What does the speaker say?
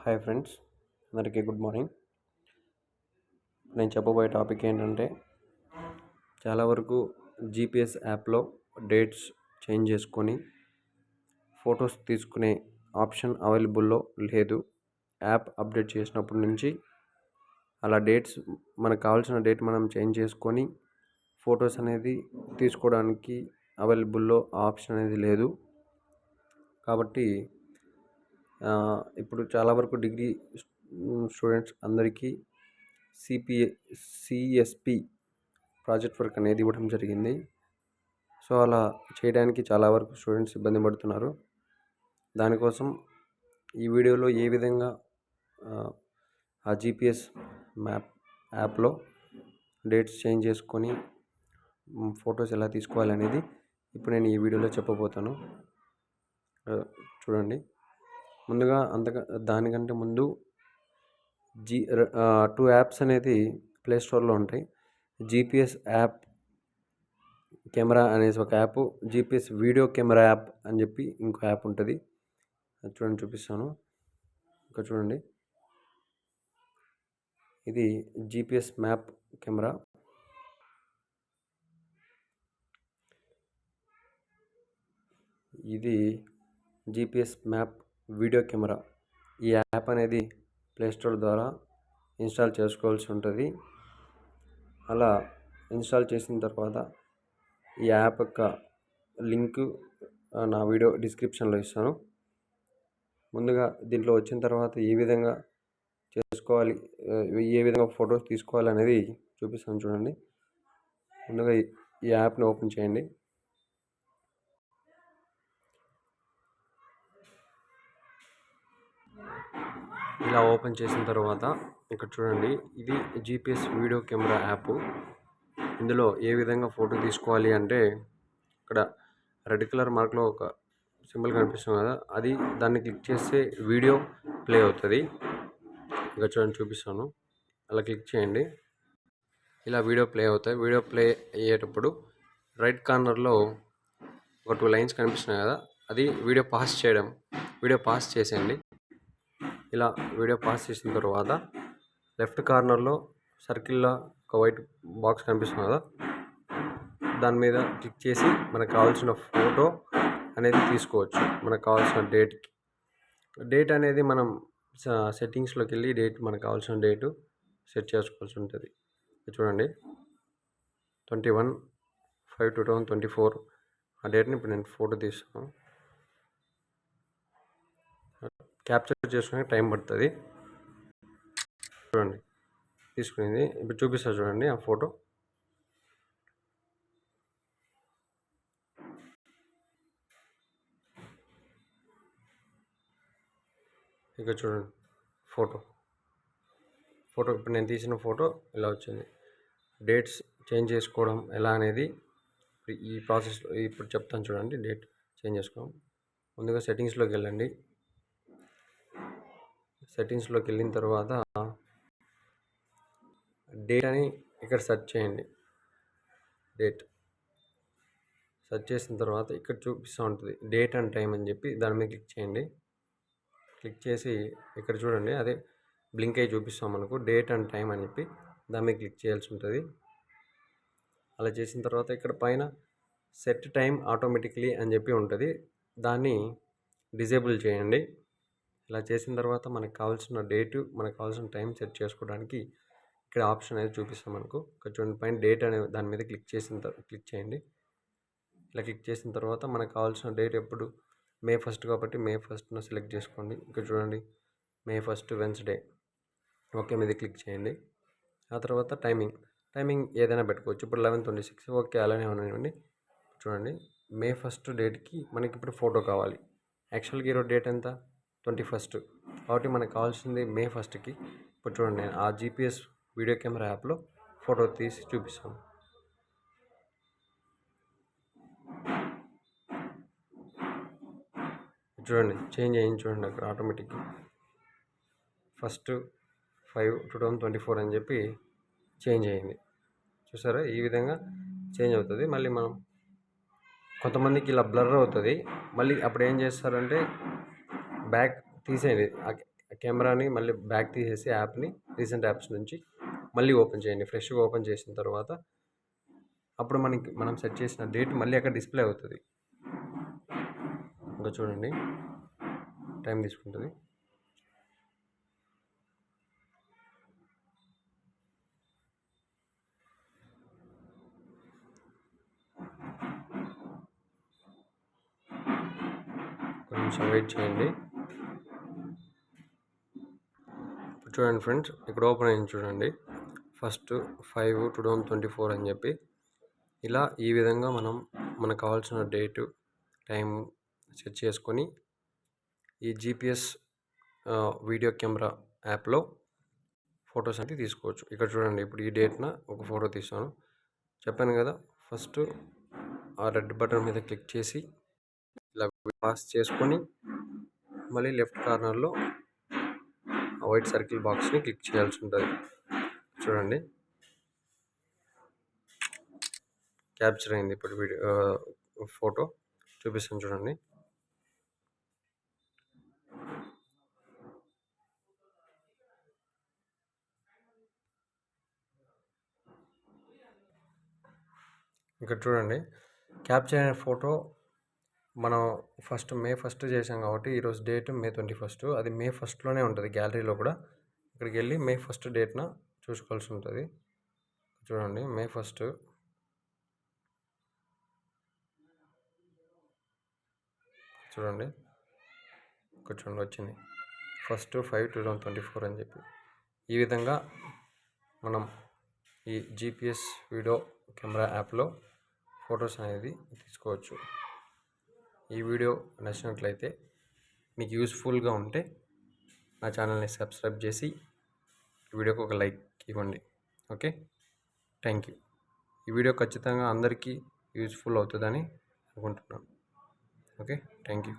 Hi friends, అందరికీ good morning. నేను చెప్పబోయే టాపిక్ ఏంటంటే, చాలా వరకు జీపీఎస్ యాప్లో డేట్స్ చేంజ్ చేసుకొని ఫొటోస్ తీసుకునే ఆప్షన్ అవైలబుల్లో లేదు. యాప్ అప్డేట్ చేసినప్పటి నుంచి అలా డేట్స్ మనకు కావాల్సిన డేట్ మనం చేంజ్ చేసుకొని ఫొటోస్ అనేది తీసుకోవడానికి అవైలబుల్లో ఆప్షన్ అనేది లేదు. కాబట్టి ఇప్పుడు చాలా వరకు డిగ్రీ స్టూడెంట్స్ అందరికీ సిఎస్పి ప్రాజెక్ట్ వర్క్ అనేది ఇవ్వడం జరిగింది. సో అలా చేయడానికి చాలా వరకు స్టూడెంట్స్ ఇబ్బంది పడుతున్నారు. దానికోసం ఈ వీడియోలో ఏ విధంగా ఆ జీపీఎస్ మ్యాప్ యాప్లో డేట్స్ చేంజ్ చేసుకొని ఫొటోస్ ఎలా తీసుకోవాలి అనేది ఇప్పుడు నేను ఈ వీడియోలో చెప్పబోతాను. చూడండి. ముందుగా దానికంటే ముందు 2 యాప్స్ అనేది ప్లే స్టోర్లో ఉంటాయి. జీపీఎస్ యాప్ కెమెరా అనేసి ఒక app, GPS video camera app అని చెప్పి ఇంకో యాప్ ఉంటుంది. చూడండి, చూపిస్తాను. ఇంకా చూడండి, ఇది జీపీఎస్ మ్యాప్ కెమెరా. ఇది జీపీఎస్ మ్యాప్ వీడియో కెమెరా. ఈ యాప్ అనేది ప్లేస్టోర్ ద్వారా ఇన్స్టాల్ చేసుకోవాల్సి ఉంటుంది. అలా ఇన్స్టాల్ చేసిన తర్వాత ఈ యాప్ యొక్క లింక్ నా వీడియో డిస్క్రిప్షన్లో ఇస్తాను. ముందుగా దీంట్లో వచ్చిన తర్వాత ఏ విధంగా చేసుకోవాలి, ఏ విధంగా ఫొటోస్ తీసుకోవాలి అనేది చూపిస్తాను. చూడండి. ముందుగా ఈ యాప్ని ఓపెన్ చేయండి. ఇలా ఓపెన్ చేసిన తర్వాత ఇక్కడ చూడండి, ఇది జీపీఎస్ వీడియో కెమెరా యాప్. ఇందులో ఏ విధంగా ఫోటో తీసుకోవాలి అంటే, ఇక్కడ రెడ్ కలర్ మార్క్లో ఒక సింబల్ కనిపిస్తుంది కదా, దాన్ని క్లిక్ చేస్తే వీడియో ప్లే అవుతుంది. ఇంకా చూడండి, చూపిస్తాను. అలా క్లిక్ చేయండి. ఇలా వీడియో ప్లే అవుతాయి. వీడియో ప్లే అయ్యేటప్పుడు రైట్ కార్నర్లో ఒక 2 లైన్స్ కనిపిస్తున్నాయి కదా, అది వీడియో పాస్ చేసేయండి. ఇలా వీడియో పాస్ చేసిన తర్వాత లెఫ్ట్ కార్నర్లో సర్కిల్లో ఒక వైట్ బాక్స్ కనిపిస్తుంది కదా, దాని మీద క్లిక్ చేసి మనకు కావాల్సిన ఫోటో అనేది తీసుకోవచ్చు. మనకు కావాల్సిన డేట్ అనేది మనం సెట్టింగ్స్లోకి వెళ్ళి మనకు కావాల్సిన డేటు సెట్ చేసుకోవాల్సి ఉంటుంది. చూడండి, 21/5/2024 ఆ డేట్ని ఇప్పుడు నేను ఫోటో తీస్తాను. క్యాప్చర్ చేసుకోవడానికి టైం పడుతుంది. చూడండి, తీసుకునేది ఇప్పుడు చూపిస్తా. చూడండి ఆ ఫోటో. ఇక చూడండి, ఫోటో ఇప్పుడు నేను తీసిన ఫోటో ఇలా వచ్చింది. డేట్స్ చేంజ్ చేసుకోవడం ఎలా అనేది ఈ ప్రాసెస్లో ఇప్పుడు చెప్తాను. చూడండి, డేట్ చేంజ్ చేసుకోవడం. ముందుగా సెట్టింగ్స్లోకి వెళ్ళండి. సెట్టింగ్స్లోకి వెళ్ళిన తర్వాత డేట్ అని ఇక్కడ సెర్చ్ చేయండి. డేట్ సెర్చ్ చేసిన తర్వాత ఇక్కడ చూపిస్తూ ఉంటుంది డేట్ అండ్ టైం అని చెప్పి, దాని మీద క్లిక్ చేయండి. క్లిక్ చేసి ఇక్కడ చూడండి, అదే బ్లింక్ అయ్యి చూపిస్తాం మనకు డేట్ అండ్ టైం అని చెప్పి, దాని మీద క్లిక్ చేయాల్సి ఉంటుంది. అలా చేసిన తర్వాత ఇక్కడ పైన సెట్ టైం ఆటోమేటిక్లీ అని చెప్పి ఉంటుంది, దాన్ని డిజేబుల్ చేయండి. ఇలా చేసిన తర్వాత మనకు కావాల్సిన డేటు, మనకు కావాల్సిన టైం సెట్ చేసుకోవడానికి ఇక్కడ ఆప్షన్ అనేది చూపిస్తాం మనకు. ఇక్కడ చూడండి, పైన డేట్ అనే దాని మీద క్లిక్ చేయండి. ఇలా క్లిక్ చేసిన తర్వాత మనకు కావాల్సిన డేట్ ఎప్పుడు May 1 కాబట్టి May 1 సెలెక్ట్ చేసుకోండి. ఇక్కడ చూడండి, May 1 వెన్స్డే. ఓకే మీద క్లిక్ చేయండి. ఆ తర్వాత టైమింగ్ ఏదైనా పెట్టుకోవచ్చు. ఇప్పుడు 11:26 ఓకే, అలానే ఉన్నాయండి. చూడండి, May 1 డేట్కి మనకి ఇప్పుడు ఫోటో కావాలి. యాక్చువల్గా ఈరోజు డేట్ ఎంత, 21 కాబట్టి మనకు కావాల్సింది May 1కి. ఇప్పుడు చూడండి, నేను ఆ జీపీఎస్ వీడియో కెమెరా యాప్లో ఫోటో తీసి చూపిస్తాను. చూడండి, చేంజ్ అయ్యింది. చూడండి, అక్కడ ఆటోమేటిక్గా 1/5/2024 అని చెప్పి చేంజ్ అయ్యింది. చూసారా, ఈ విధంగా చేంజ్ అవుతుంది. మళ్ళీ మనం కొంతమందికి ఇలా బ్లర్ అవుతుంది. మళ్ళీ అప్పుడు ఏం చేస్తారంటే బ్యాక్ తీసేయండి. కెమెరాని మళ్ళీ బ్యాక్ తీసేసి యాప్ని రీసెంట్ యాప్స్ నుంచి మళ్ళీ ఓపెన్ చేయండి. ఫ్రెష్గా ఓపెన్ చేసిన తర్వాత అప్పుడు మనం సెట్ చేసిన డేట్ మళ్ళీ అక్కడ డిస్ప్లే అవుతుంది. ఇంకా చూడండి, టైం తీసుకుంటుంది. కొంచెం వెయిట్ చేయండి. చూడండి ఫ్రెండ్స్, ఇక్కడ ఓపెన్ అయింది చూడండి. ఫస్ట్ 5/2024 అని చెప్పి ఇలా ఈ విధంగా మనకు కావాల్సిన డేటు టైం సెట్ చేసుకొని ఈ జీపీఎస్ వీడియో కెమెరా యాప్లో ఫొటోస్ అనేది తీసుకోవచ్చు. ఇక్కడ చూడండి, ఇప్పుడు ఈ డేట్న ఒక ఫోటో తీసాను. చెప్పాను కదా, ఫస్ట్ ఆ రెడ్ బటన్ మీద క్లిక్ చేసి ఇలా పాస్ చేసుకొని మళ్ళీ లెఫ్ట్ కార్నర్లో వైట్ సర్కిల్ బాక్స్ని క్లిక్ చేయాల్సి ఉంటుంది. చూడండి, క్యాప్చర్ అయింది. ఇప్పుడు వీడియో ఫోటో చూపిస్తాను చూడండి. ఇక్కడ చూడండి, క్యాప్చర్ అయిన ఫోటో మనం మే 1 చేసాం కాబట్టి ఈరోజు డేట్ May 21. అది May 1లోనే ఉంటుంది గ్యాలరీలో కూడా. ఇక్కడికి వెళ్ళి May 1 డేట్న చూసుకోవాల్సి ఉంటుంది. చూడండి, May 1 చూడండి, ఇక్కడ చూడండి వచ్చింది 1/5/2024 అని చెప్పి. ఈ విధంగా మనం ఈ జీపీఎస్ వీడియో కెమెరా యాప్లో ఫొటోస్ అనేది తీసుకోవచ్చు. ఈ వీడియో నచ్చినట్లయితే, మీకు యూస్ఫుల్గా ఉంటే నా ఛానల్ని సబ్స్క్రైబ్ చేసి ఈ వీడియోకి ఒక లైక్ ఇవ్వండి. Okay, thank you. ఈ వీడియో ఖచ్చితంగా అందరికీ యూస్ఫుల్ అవుతుందని అనుకుంటున్నాను. Okay, thank you.